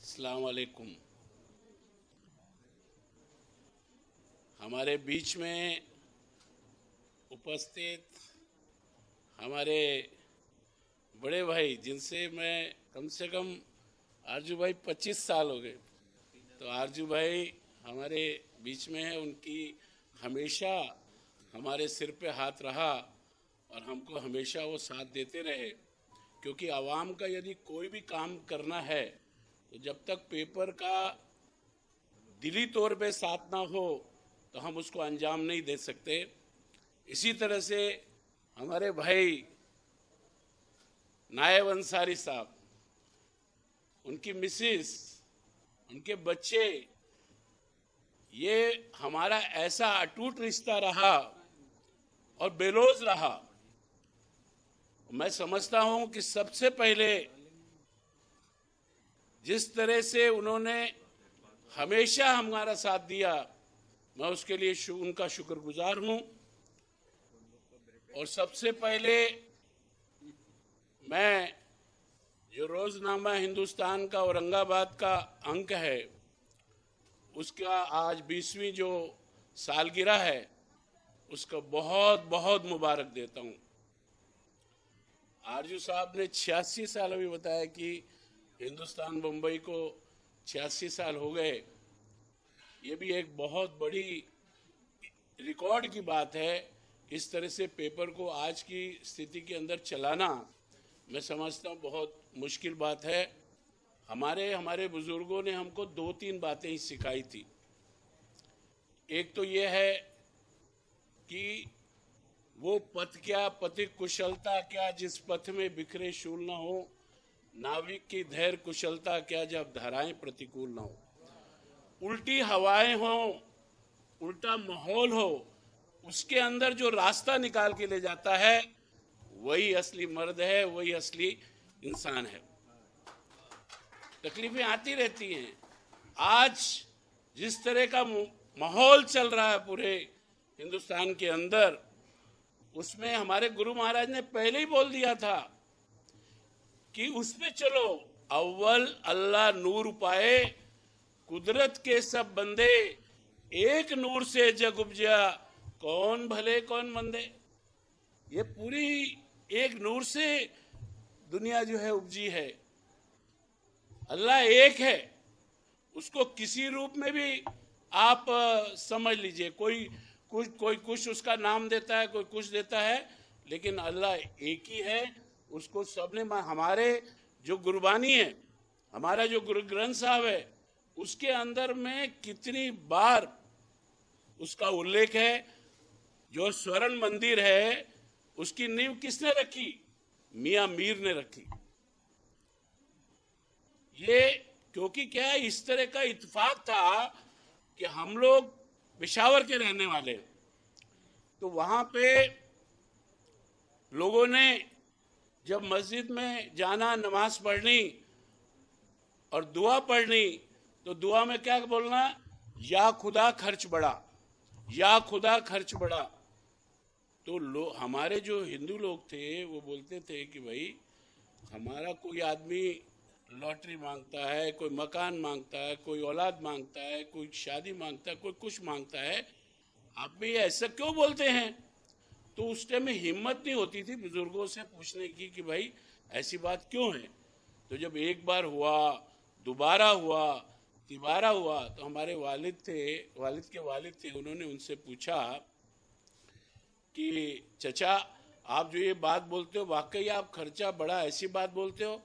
अस्सलाम वालेकुम। हमारे बीच में उपस्थित हमारे बड़े भाई जिनसे मैं कम से कम आरजू भाई 25 साल हो गए, तो आरजू भाई हमारे बीच में है। उनकी हमेशा हमारे सिर पे हाथ रहा और हमको हमेशा वो साथ देते रहे, क्योंकि आवाम का यदि कोई भी काम करना है तो जब तक पेपर का दिली तौर पे साथ ना हो तो हम उसको अंजाम नहीं दे सकते। इसी तरह से हमारे भाई नायब अंसारी साहब, उनकी मिसेस, उनके बच्चे, ये हमारा ऐसा अटूट रिश्ता रहा और बेलोज रहा। मैं समझता हूं कि सबसे पहले जिस तरह से उन्होंने हमेशा हमारा साथ दिया, मैं उसके लिए उनका शुक्रगुजार हूं। और सबसे पहले मैं जो रोजनामा हिंदुस्तान का औरंगाबाद का अंक है, उसका आज 20वीं जो सालगिरह है, उसका बहुत बहुत मुबारक देता हूं। आरजू साहब ने 86 साल अभी बताया कि हिंदुस्तान बम्बई को 86 साल हो गए। ये भी एक बहुत बड़ी रिकॉर्ड की बात है। इस तरह से पेपर को आज की स्थिति के अंदर चलाना मैं समझता हूँ बहुत मुश्किल बात है। हमारे बुजुर्गों ने हमको 2-3 बातें ही सिखाई थी। एक तो ये है कि वो पथ क्या, पथिक कुशलता क्या, जिस पथ में बिखरे शूल न हो, नाविक की धैर्य कुशलता क्या, जब धाराएं प्रतिकूल न हो। उल्टी हवाएं हो, उल्टा माहौल हो, उसके अंदर जो रास्ता निकाल के ले जाता है, वही असली मर्द है, वही असली इंसान है। तकलीफें आती रहती हैं। आज जिस तरह का माहौल चल रहा है पूरे हिंदुस्तान के अंदर, उसमें हमारे गुरु महाराज ने पहले ही बोल दिया था कि उसमें चलो, अव्वल अल्लाह नूर पाए, कुदरत के सब बंदे, एक नूर से जग उपजा, कौन भले कौन मंदे। ये पूरी एक नूर से दुनिया जो है उपजी है। अल्लाह एक है, उसको किसी रूप में भी आप समझ लीजिए। कोई कुछ उसका नाम देता है, कोई कुछ देता है, लेकिन अल्लाह एक ही है। उसको सबने, हमारे जो गुरबानी है, हमारा जो गुरु ग्रंथ साहब है, उसके अंदर में कितनी बार उसका उल्लेख है। जो स्वर्ण मंदिर है, उसकी नींव किसने रखी? मियां मीर ने रखी। ये क्योंकि क्या है, इस तरह का इत्तेफाक था कि हम लोग पेशावर के रहने वाले, तो वहां पे लोगों ने जब मस्जिद में जाना, नमाज पढ़नी और दुआ पढ़नी, तो दुआ में क्या बोलना? या खुदा खर्च बढ़ा, या खुदा खर्च बढ़ा। तो हमारे जो हिंदू लोग थे वो बोलते थे कि भाई, हमारा कोई आदमी लॉटरी मांगता है, कोई मकान मांगता है, कोई औलाद मांगता है, कोई शादी मांगता है, कोई कुछ मांगता है, आप भी ऐसा क्यों बोलते हैं? तो उस टाइम में हिम्मत नहीं होती थी बुजुर्गों से पूछने की कि भाई ऐसी बात क्यों है। तो जब एक बार हुआ, दोबारा हुआ, तिबारा हुआ, तो हमारे वालिद के वालिद थे, उन्होंने उनसे पूछा कि चचा, आप जो ये बात बोलते हो, वाकई आप खर्चा बढ़ा ऐसी बात बोलते हो?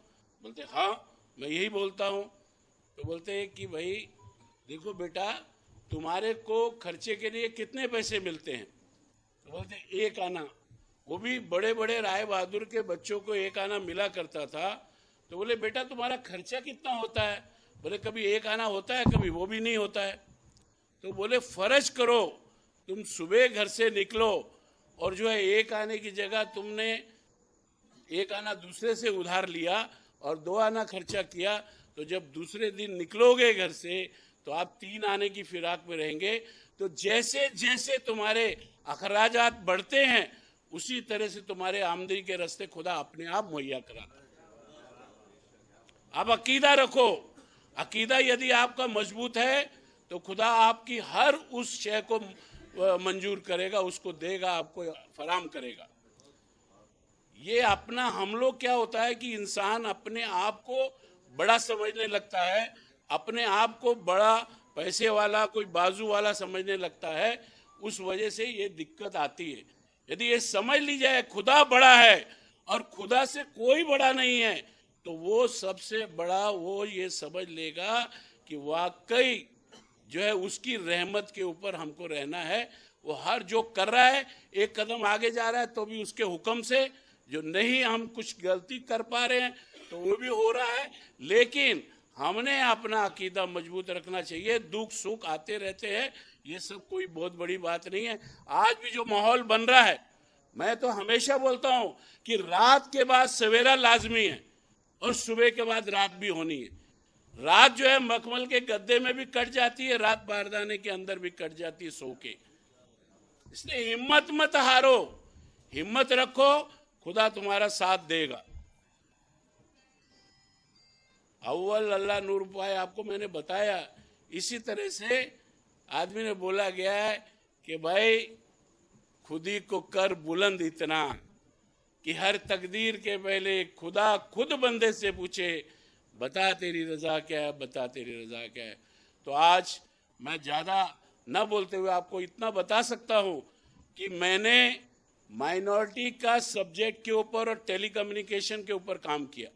बोलते हाँ, मैं यही बोलता हूँ। तो बोलते हैं कि भाई देखो बेटा, तुम्हारे को खर्चे के लिए कितने पैसे मिलते हैं? तो बोलते एक आना। वो भी बड़े बड़े राय बहादुर के बच्चों को एक आना मिला करता था। तो बोले बेटा, तुम्हारा खर्चा कितना होता है? बोले कभी एक आना होता है, कभी वो भी नहीं होता है। तो बोले फर्ज करो, तुम सुबह घर से निकलो और जो है एक आने की जगह तुमने एक आना दूसरे से उधार लिया और 2 आना खर्चा किया, तो जब दूसरे दिन निकलोगे घर से तो आप 3 आने की फिराक में रहेंगे। तो जैसे जैसे तुम्हारे अखराजात बढ़ते हैं, उसी तरह से तुम्हारे आमदनी के रास्ते खुदा अपने आप मुहैया करा। आप अकीदा रखो, अकीदा यदि आपका मजबूत है तो खुदा आपकी हर उस शय को मंजूर करेगा, उसको देगा, आपको फराम करेगा। ये अपना हम लोग क्या होता है कि इंसान अपने आप को बड़ा समझने लगता है, अपने आप को बड़ा पैसे वाला, कोई बाजू वाला समझने लगता है, उस वजह से ये दिक्कत आती है। यदि ये समझ ली जाए खुदा बड़ा है और खुदा से कोई बड़ा नहीं है, तो वो सबसे बड़ा वो ये समझ लेगा कि वाकई जो है उसकी रहमत के ऊपर हमको रहना है। वो हर जो कर रहा है, एक कदम आगे जा रहा है तो भी उसके हुक्म से, जो नहीं हम कुछ गलती कर पा रहे हैं तो वो भी हो रहा है। लेकिन हमने अपना अकीदा मजबूत रखना चाहिए। दुख सुख आते रहते हैं, ये सब कोई बहुत बड़ी बात नहीं है। आज भी जो माहौल बन रहा है, मैं तो हमेशा बोलता हूं कि रात के बाद सवेरा लाजमी है और सुबह के बाद रात भी होनी है। रात जो है मखमल के गद्दे में भी कट जाती है, रात बारदाने के अंदर भी कट जाती है सो के। इसलिए हिम्मत मत हारो, हिम्मत रखो, खुदा तुम्हारा साथ देगा। अव्वल अल्लाह नूर पाए, आपको मैंने बताया। इसी तरह से आदमी ने बोला गया है कि भाई खुदी को कर बुलंद इतना कि हर तकदीर के पहले खुदा खुद बंदे से पूछे, बता तेरी रजा क्या है, बता तेरी रजा क्या है। तो आज मैं ज़्यादा न बोलते हुए आपको इतना बता सकता हूँ कि मैंने माइनॉरिटी का सब्जेक्ट के ऊपर और टेलीकम्युनिकेशन के ऊपर काम किया।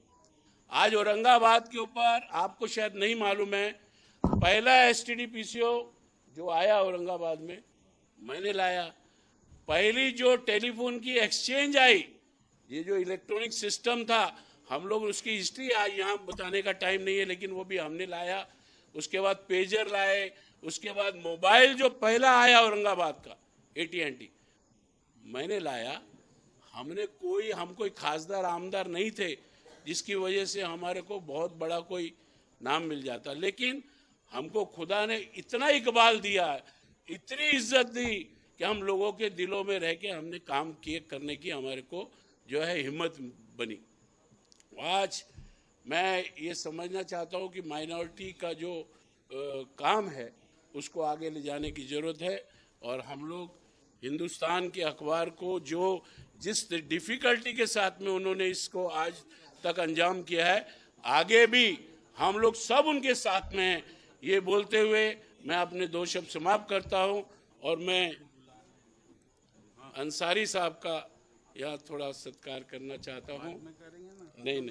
आज औरंगाबाद के ऊपर आपको शायद नहीं मालूम है, पहला STD-PCO जो आया औरंगाबाद में मैंने लाया। पहली जो टेलीफोन की एक्सचेंज आई, ये जो इलेक्ट्रॉनिक सिस्टम था, हम लोग उसकी हिस्ट्री आज यहाँ बताने का टाइम नहीं है, लेकिन वो भी हमने लाया। उसके बाद पेजर लाए, उसके बाद मोबाइल जो पहला आया औरंगाबाद का AT&T मैंने लाया। हम कोई खासदार आमदार नहीं थे जिसकी वजह से हमारे को बहुत बड़ा कोई नाम मिल जाता, लेकिन हमको खुदा ने इतना इकबाल दिया, इतनी इज्जत दी कि हम लोगों के दिलों में रह के हमने काम किए करने की हमारे को जो है हिम्मत बनी। आज मैं ये समझना चाहता हूँ कि माइनॉरिटी का जो काम है उसको आगे ले जाने की ज़रूरत है। और हम लोग हिंदुस्तान के अखबार को जो जिस डिफ़िकल्टी के साथ में उन्होंने इसको आज तक अंजाम किया है, आगे भी हम लोग सब उनके साथ में हैं। ये बोलते हुए मैं अपने 2 शब्द समाप्त करता हूं और मैं अंसारी साहब का यहाँ थोड़ा सत्कार करना चाहता हूं। नहीं।